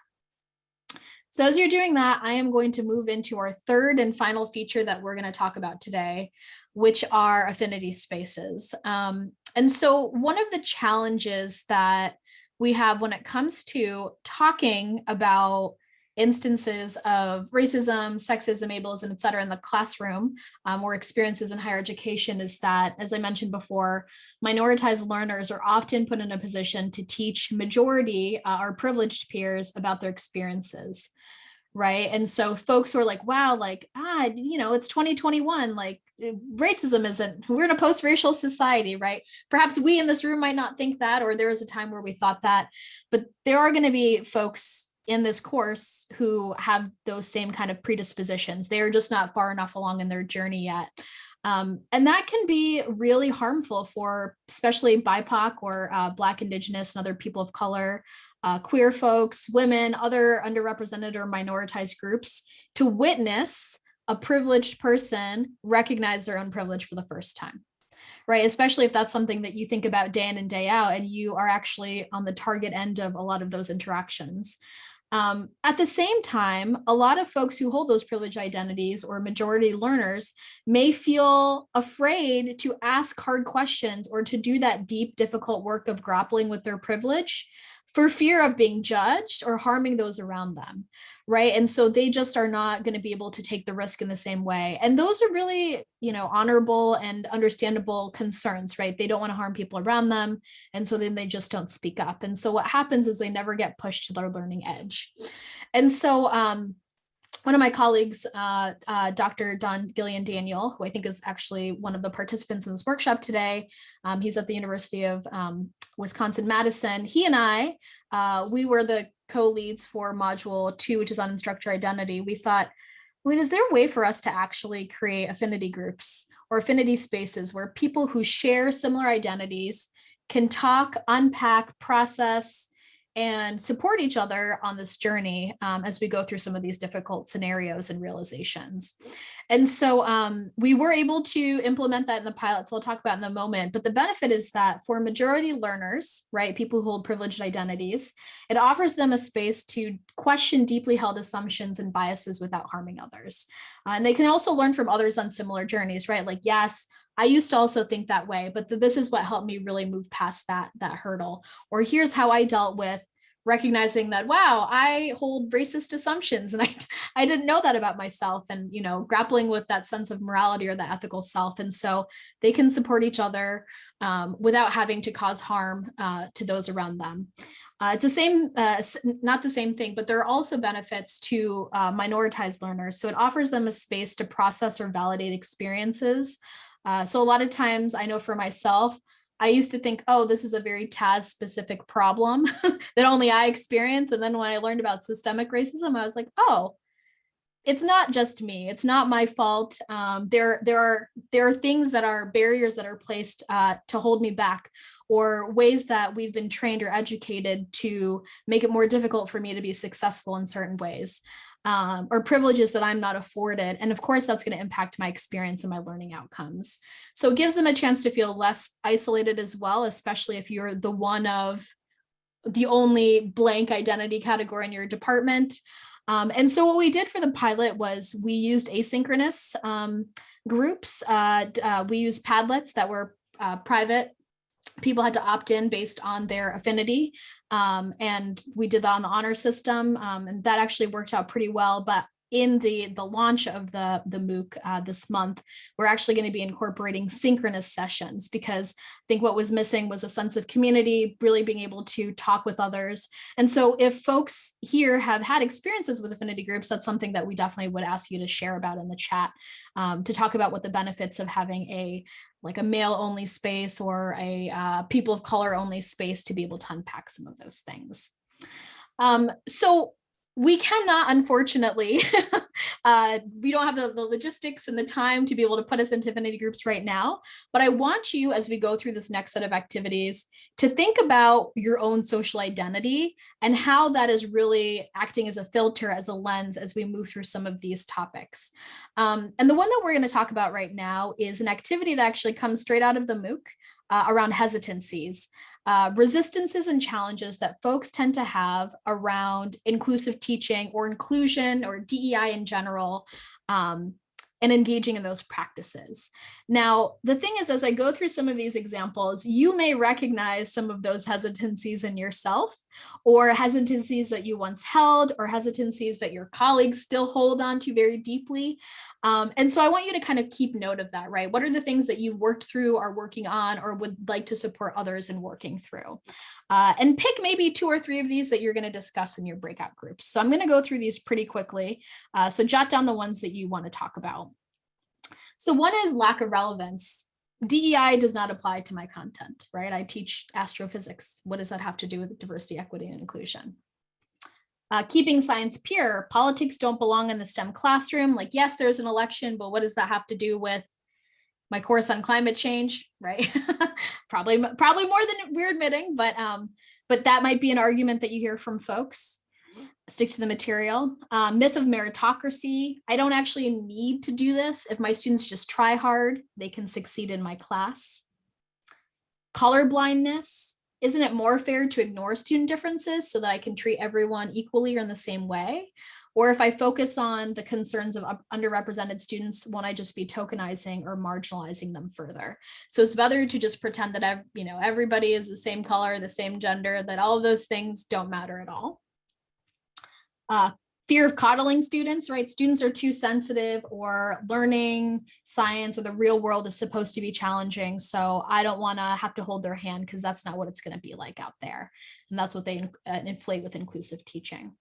So as you're doing that, I am going to move into our third and final feature that we're going to talk about today, which are affinity spaces. And so one of the challenges that we have when it comes to talking about instances of racism, sexism, ableism, et cetera, in the classroom or experiences in higher education is that, as I mentioned before, minoritized learners are often put in a position to teach majority or privileged peers about their experiences, right? And so folks who are like, wow, like, it's 2021, like racism isn't, we're in a post-racial society, right? Perhaps we in this room might not think that, or there was a time where we thought that, but there are going to be folks in this course who have those same kind of predispositions. They are just not far enough along in their journey yet. And that can be really harmful for especially BIPOC or Black, Indigenous, and other people of color, queer folks, women, other underrepresented or minoritized groups to witness a privileged person recognize their own privilege for the first time. Right, especially if that's something that you think about day in and day out, and you are actually on the target end of a lot of those interactions. At the same time, a lot of folks who hold those privileged identities or majority learners may feel afraid to ask hard questions or to do that deep, difficult work of grappling with their privilege for fear of being judged or harming those around them, right? And so they just are not going to be able to take the risk in the same way. And those are really, honorable and understandable concerns, right? They don't want to harm people around them. And so then they just don't speak up. And so what happens is they never get pushed to their learning edge. And so one of my colleagues, Dr. Don Gillian Daniel, who I think is actually one of the participants in this workshop today, he's at the University of Wisconsin-Madison. He and I, we were the co-leads for Module 2, which is on instructor identity. We thought, wait, is there a way for us to actually create affinity groups or affinity spaces where people who share similar identities can talk, unpack, process, and support each other on this journey as we go through some of these difficult scenarios and realizations. And so we were able to implement that in the pilot, so I'll talk about in a moment, but the benefit is that for majority learners, right, people who hold privileged identities, it offers them a space to question deeply held assumptions and biases without harming others. And they can also learn from others on similar journeys, right? Like, yes, I used to also think that way, but this is what helped me really move past that hurdle. Or here's how I dealt with recognizing that, wow, I hold racist assumptions and I didn't know that about myself, and, grappling with that sense of morality or the ethical self. And so they can support each other without having to cause harm to those around them. It's the same, not the same thing, but there are also benefits to minoritized learners. So it offers them a space to process or validate experiences. So a lot of times, I know for myself, I used to think, oh, this is a very TAS specific problem that only I experience. And then when I learned about systemic racism, I was like, oh, it's not just me. It's not my fault. There are things that are barriers that are placed to hold me back, or ways that we've been trained or educated to make it more difficult for me to be successful in certain ways. Or privileges that I'm not afforded. And of course, that's going to impact my experience and my learning outcomes. So it gives them a chance to feel less isolated as well, especially if you're the one of the only blank identity category in your department. And so what we did for the pilot was we used asynchronous groups. We used Padlets that were private People had to opt in based on their affinity. And we did that on the honor system. And that actually worked out pretty well. But in the launch of the MOOC this month, we're actually going to be incorporating synchronous sessions, because I think what was missing was a sense of community, really being able to talk with others. And so if folks here have had experiences with affinity groups, that's something that we definitely would ask you to share about in the chat, to talk about what the benefits of having a male only space or a people of color only space, to be able to unpack some of those things. So we cannot, unfortunately, we don't have the logistics and the time to be able to put us into affinity groups right now, but I want you, as we go through this next set of activities, to think about your own social identity and how that is really acting as a filter, as a lens, as we move through some of these topics. And the one that we're going to talk about right now is an activity that actually comes straight out of the MOOC around hesitancies. Resistances and challenges that folks tend to have around inclusive teaching or inclusion or DEI in general, and engaging in those practices. Now, the thing is, as I go through some of these examples, you may recognize some of those hesitancies in yourself, or hesitancies that you once held, or hesitancies that your colleagues still hold on to very deeply. And so I want you to kind of keep note of that, right? What are the things that you've worked through, are working on, or would like to support others in working through? And pick maybe 2 or 3 of these that you're going to discuss in your breakout groups. So I'm going to go through these pretty quickly. So jot down the ones that you want to talk about. So one is lack of relevance. DEI does not apply to my content, right? I teach astrophysics. What does that have to do with diversity, equity, and inclusion? Keeping science pure. Politics don't belong in the STEM classroom. Like, yes, there's an election, but what does that have to do with my course on climate change, right? probably more than we're admitting, but that might be an argument that you hear from folks. Stick to the material. Myth of meritocracy. I don't actually need to do this. If my students just try hard, they can succeed in my class. Colorblindness. Isn't it more fair to ignore student differences so that I can treat everyone equally or in the same way? Or if I focus on the concerns of underrepresented students, won't I just be tokenizing or marginalizing them further? So it's better to just pretend that everybody is the same color, the same gender, that all of those things don't matter at all. Fear of coddling students, right? Students are too sensitive, or learning science or the real world is supposed to be challenging. So I don't want to have to hold their hand, because that's not what it's going to be like out there. And that's what they inflate with inclusive teaching.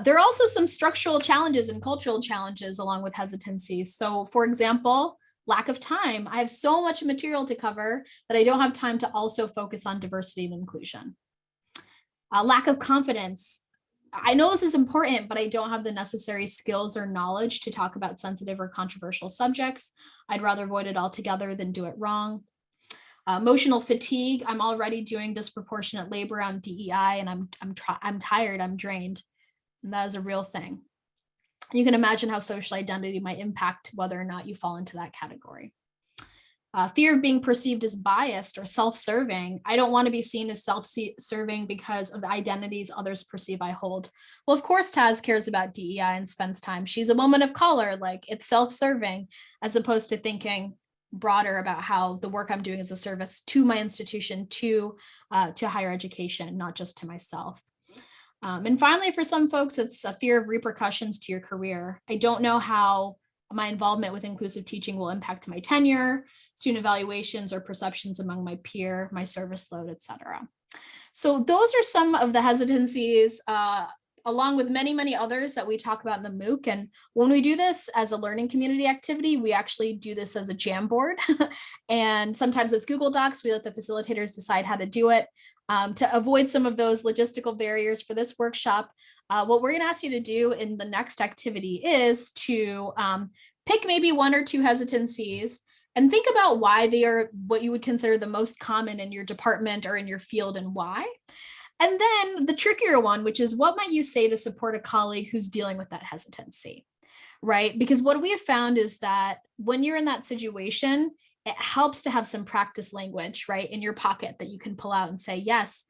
There are also some structural challenges and cultural challenges along with hesitancies. So for example, lack of time. I have so much material to cover that I don't have time to also focus on diversity and inclusion. Lack of confidence. I know this is important, but I don't have the necessary skills or knowledge to talk about sensitive or controversial subjects. I'd rather avoid it altogether than do it wrong. Emotional fatigue. I'm already doing disproportionate labor on DEI, and I'm tired, I'm drained. And that is a real thing. You can imagine how social identity might impact whether or not you fall into that category. Fear of being perceived as biased or self-serving. I don't want to be seen as self-serving because of the identities others perceive I hold. Well, of course, Taz cares about DEI and spends time. She's a woman of color, like it's self-serving, as opposed to thinking broader about how the work I'm doing is a service to my institution, to higher education, not just to myself. And finally, for some folks, it's a fear of repercussions to your career. I don't know how my involvement with inclusive teaching will impact my tenure, student evaluations, or perceptions among my peer, my service load, et cetera. So those are some of the hesitancies, along with many, many others that we talk about in the MOOC. And when we do this as a learning community activity, we actually do this as a Jamboard. And sometimes it's Google Docs. We let the facilitators decide how to do it. To avoid some of those logistical barriers for this workshop, what we're going to ask you to do in the next activity is to pick maybe 1 or 2 hesitancies and think about why they are what you would consider the most common in your department or in your field, and why. And then the trickier one, which is what might you say to support a colleague who's dealing with that hesitancy, right? Because what we have found is that when you're in that situation, it helps to have some practice language, right, in your pocket that you can pull out and say, yes,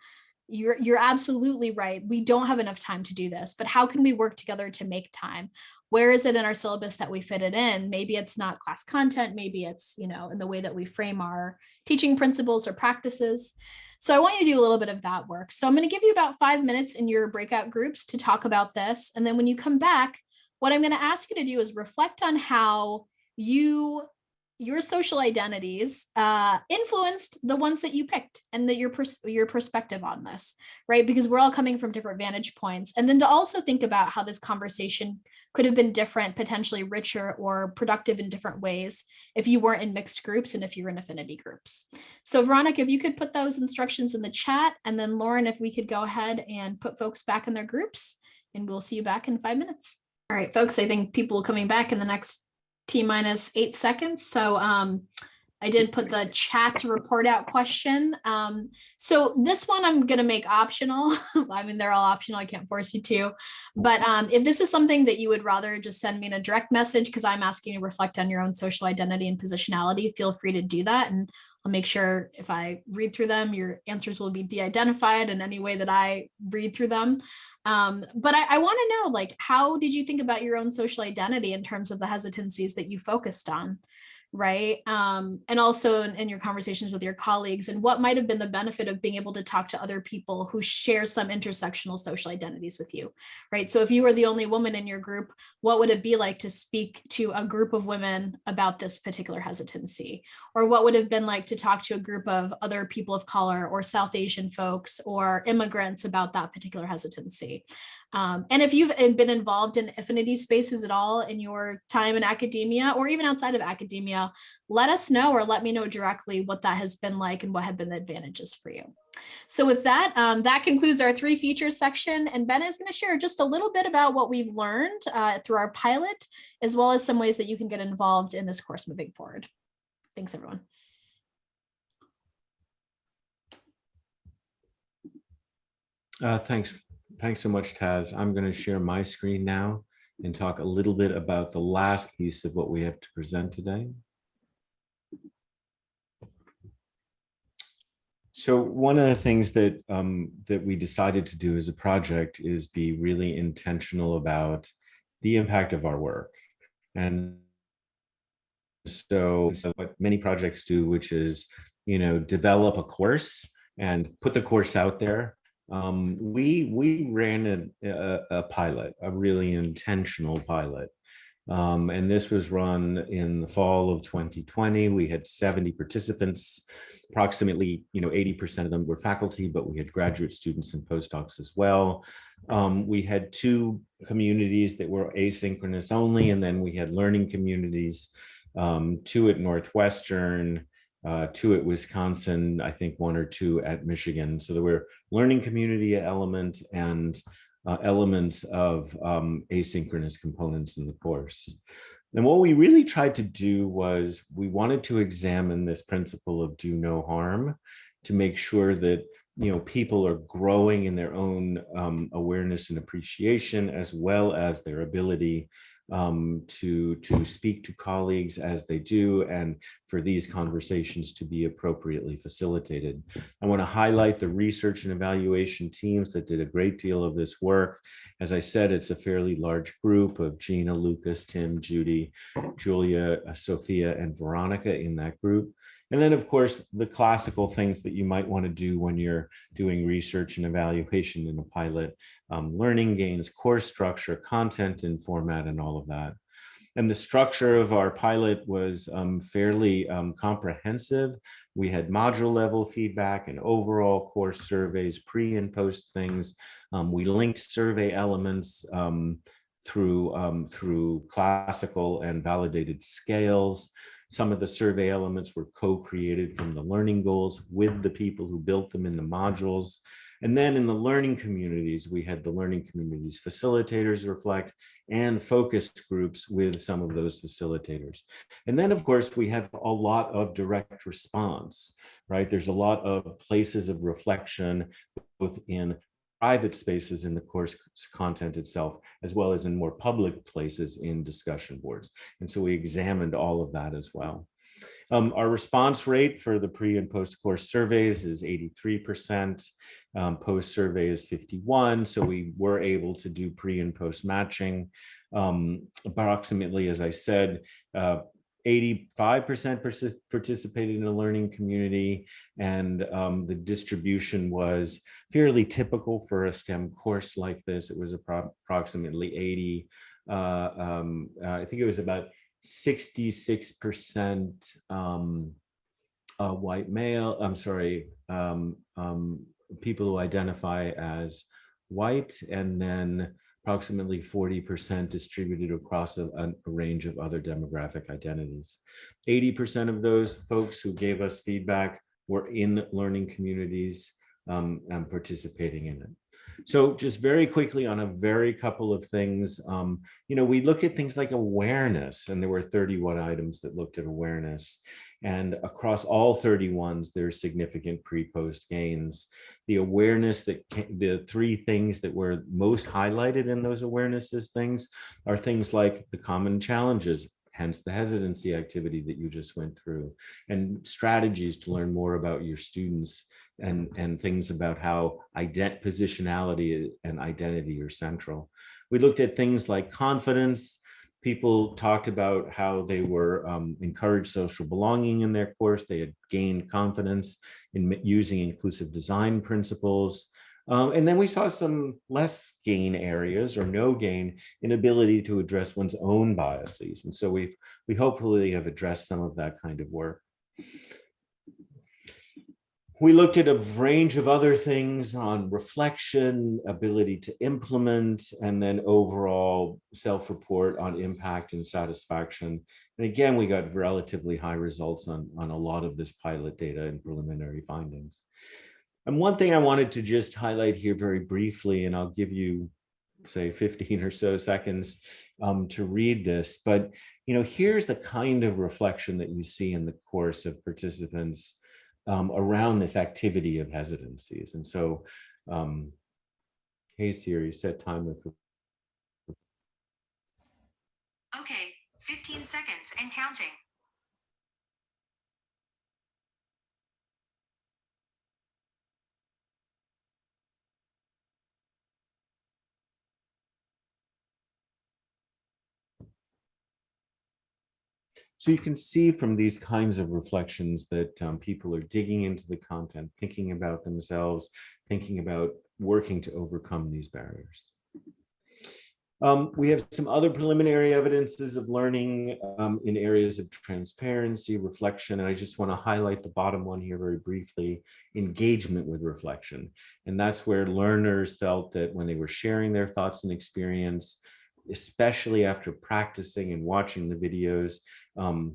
you're absolutely right. We don't have enough time to do this, but how can we work together to make time? Where is it in our syllabus that we fit it in? Maybe it's not class content, maybe it's, you know, in the way that we frame our teaching principles or practices. So I want you to do a little bit of that work. So I'm going to give you about 5 minutes in your breakout groups to talk about this. And then when you come back, what I'm going to ask you to do is reflect on how your social identities influenced the ones that you picked, and that your perspective on this, right? Because we're all coming from different vantage points. And then to also think about how this conversation could have been different, potentially richer or productive in different ways if you weren't in mixed groups and if you're in affinity groups. So Veronica, if you could put those instructions in the chat, and then Lauren, if we could go ahead and put folks back in their groups, and we'll see you back in 5 minutes. All right, folks, I think people coming back in the next T-8 seconds. So I did put the chat to report out question. So this one I'm going to make optional. I mean, they're all optional. I can't force you to. But if this is something that you would rather just send me in a direct message, because I'm asking you to reflect on your own social identity and positionality, feel free to do that. And I'll make sure if I read through them, your answers will be de-identified in any way that I read through them. But I want to know, like, how did you think about your own social identity in terms of the hesitancies that you focused on? Right. And also in your conversations with your colleagues, and what might have been the benefit of being able to talk to other people who share some intersectional social identities with you, right? So if you were the only woman in your group, what would it be like to speak to a group of women about this particular hesitancy? Or what would it have been like to talk to a group of other people of color or South Asian folks or immigrants about that particular hesitancy? And if you've been involved in affinity spaces at all in your time in academia or even outside of academia, let us know, or let me know directly what that has been like and what have been the advantages for you. So with that, that concludes our 3 features section. And Ben is going to share just a little bit about what we've learned through our pilot, as well as some ways that you can get involved in this course moving forward. Thanks, everyone. Thanks so much, Taz. I'm going to share my screen now and talk a little bit about the last piece of what we have to present today. So one of the things that that we decided to do as a project is be really intentional about the impact of our work. And so what many projects do, which is, you know, develop a course and put the course out there. We ran a pilot, a really intentional pilot. And this was run in the fall of 2020. We had 70 participants, approximately, you know, 80% of them were faculty, but we had graduate students and postdocs as well. We had 2 communities that were asynchronous only, and then we had learning communities, 2 at Northwestern, 2 at Wisconsin, I think 1 or 2 at Michigan. So there were learning community element and elements of asynchronous components in the course. And what we really tried to do was we wanted to examine this principle of do no harm to make sure that, you know, people are growing in their own awareness and appreciation, as well as their ability to speak to colleagues as they do, and for these conversations to be appropriately facilitated. I want to highlight the research and evaluation teams that did a great deal of this work. As I said, it's a fairly large group of Gina, Lucas, Tim, Judy, Julia, Sophia, and Veronica in that group. And then, of course, the classical things that you might want to do when you're doing research and evaluation in a pilot, learning gains, course structure, content and format, and all of that. And the structure of our pilot was fairly comprehensive. We had module level feedback and overall course surveys, pre and post things. We linked survey elements through classical and validated scales. Some of the survey elements were co-created from the learning goals with the people who built them in the modules. And then in the learning communities, we had the learning communities facilitators reflect and focus groups with some of those facilitators. And then, of course, we have a lot of direct response, right? There's a lot of places of reflection, both in private spaces in the course content itself, as well as in more public places in discussion boards. And so we examined all of that as well. Our response rate for the pre and post course surveys is 83%. Post survey is 51%. So we were able to do pre and post matching. Approximately, as I said, 85% participated in a learning community, and the distribution was fairly typical for a STEM course like this. It was approximately 80. I think it was about 66% white male, I'm sorry, people who identify as white, and then approximately 40% distributed across a range of other demographic identities. 80% of those folks who gave us feedback were in learning communities and participating in it. So just very quickly on a very couple of things, we look at things like awareness, and there were 31 items that looked at awareness. And across all 31s, there's significant pre-post gains. The awareness the three things that were most highlighted in those awarenesses things are things like the common challenges, hence the hesitancy activity that you just went through, and strategies to learn more about your students, and things about how positionality and identity are central. We looked at things like confidence. People talked about how they were encouraged social belonging in their course. They had gained confidence in using inclusive design principles. And then we saw some less gain areas or no gain inability to address one's own biases. And so we hopefully have addressed some of that kind of work. We looked at a range of other things on reflection, ability to implement, and then overall self-report on impact and satisfaction. And again, we got relatively high results on a lot of this pilot data and preliminary findings. And one thing I wanted to just highlight here very briefly, and I'll give you, say, 15 or so seconds to read this, but here's the kind of reflection that you see in the course of participants around this activity of hesitancies. And so, hey Siri, set timer for. Okay, 15 seconds and counting. So you can see from these kinds of reflections that people are digging into the content, thinking about themselves, thinking about working to overcome these barriers. We have some other preliminary evidences of learning in areas of transparency, reflection, and I just want to highlight the bottom one here very briefly, engagement with reflection. And that's where learners felt that when they were sharing their thoughts and experience, especially after practicing and watching the videos,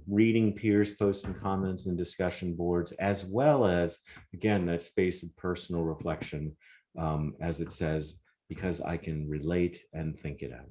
reading peers' posts and comments and discussion boards, as well as, again, that space of personal reflection, as it says, because I can relate and think it out.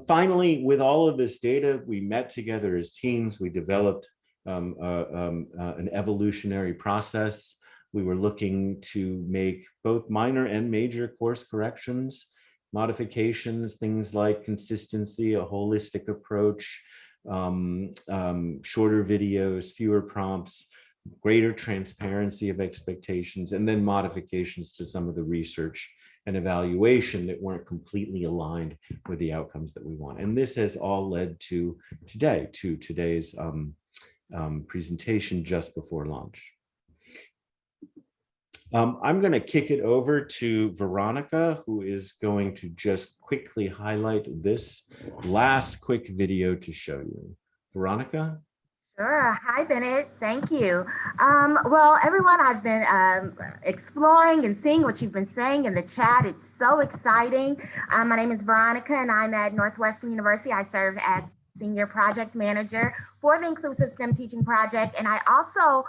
Finally, with all of this data, we met together as teams. We developed an evolutionary process. We were looking to make both minor and major course corrections, modifications, things like consistency, a holistic approach, shorter videos, fewer prompts, greater transparency of expectations, and then modifications to some of the research and evaluation that weren't completely aligned with the outcomes that we want. And this has all led to today's presentation just before launch. I'm going to kick it over to Veronica, who is going to just quickly highlight this last quick video to show you. Veronica? Sure. Hi, Bennett. Thank you. Well, everyone, I've been exploring and seeing what you've been saying in the chat. It's so exciting. My name is Veronica, and I'm at Northwestern University. I serve as Senior Project Manager for the Inclusive STEM Teaching Project, and I also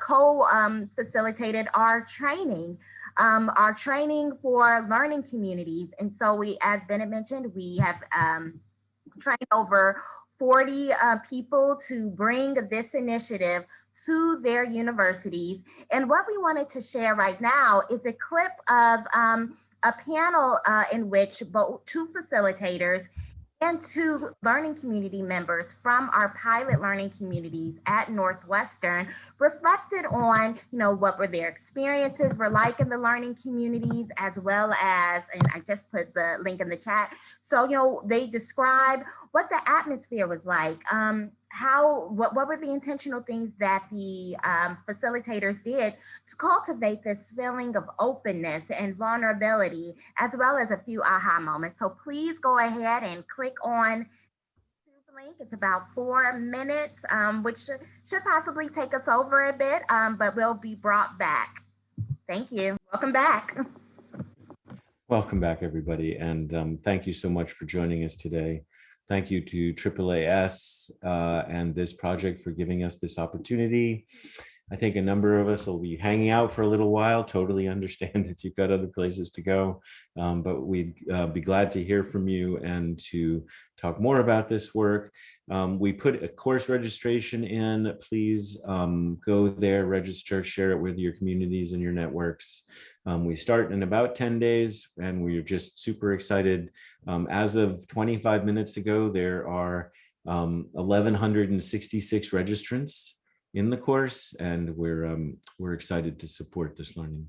co-facilitated our training for learning communities. And so we, as Bennett mentioned, we have trained over 40 people to bring this initiative to their universities. And what we wanted to share right now is a clip of a panel in which two facilitators and to learning community members from our pilot learning communities at Northwestern, reflected on, what were their experiences were like in the learning communities, as well as, and I just put the link in the chat. So, they describe what the atmosphere was like, what were the intentional things that the facilitators did to cultivate this feeling of openness and vulnerability, as well as a few aha moments. So please go ahead and click on the link. It's about 4 minutes, which should possibly take us over a bit, but we'll be brought back. Thank you. Welcome back. Welcome back, everybody. And thank you so much for joining us today. Thank you to AAAS and this project for giving us this opportunity. I think a number of us will be hanging out for a little while. Totally understand if you've got other places to go, but we'd be glad to hear from you and to talk more about this work. We put a course registration in. Please go there, register, share it with your communities and your networks. We start in about 10 days, and we're just super excited. As of 25 minutes ago, there are 1,166 registrants in the course, and we're excited to support this learning.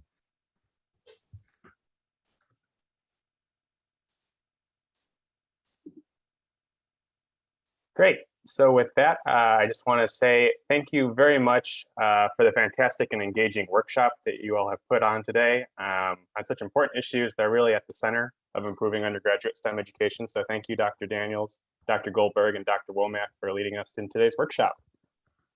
Great. So with that, I just want to say thank you very much for the fantastic and engaging workshop that you all have put on today on such important issues that are really at the center of improving undergraduate STEM education. So thank you, Dr. Daniels, Dr. Goldberg, and Dr. Womack for leading us in today's workshop.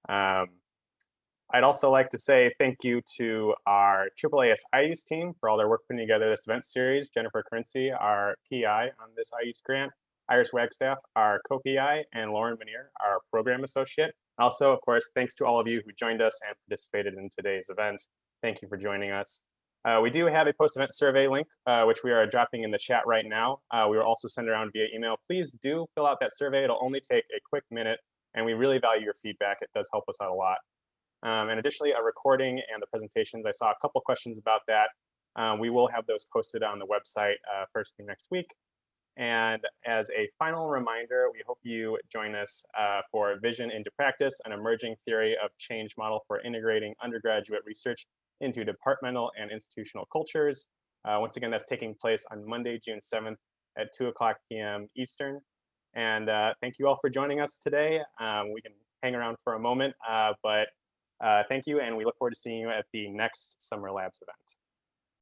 I'd also like to say thank you to our AAAS IUSE team for all their work putting together this event series, Jennifer Currency, our PI on this IUSE grant, Iris Wagstaff, our co-PI, and Lauren Vanier, our program associate. Also, of course, thanks to all of you who joined us and participated in today's event. Thank you for joining us. We do have a post-event survey link, which we are dropping in the chat right now. We will also send around via email. Please do fill out that survey. It'll only take a quick minute, and we really value your feedback. It does help us out a lot. And additionally, a recording and the presentations, I saw a couple questions about that. We will have those posted on the website first thing next week. And as a final reminder, we hope you join us for Vision into Practice, an emerging theory of change model for integrating undergraduate research into departmental and institutional cultures. Once again, that's taking place on Monday, June 7th at 2:00 p.m. Eastern. And thank you all for joining us today. We can hang around for a moment, but thank you, and we look forward to seeing you at the next Summer Labs event.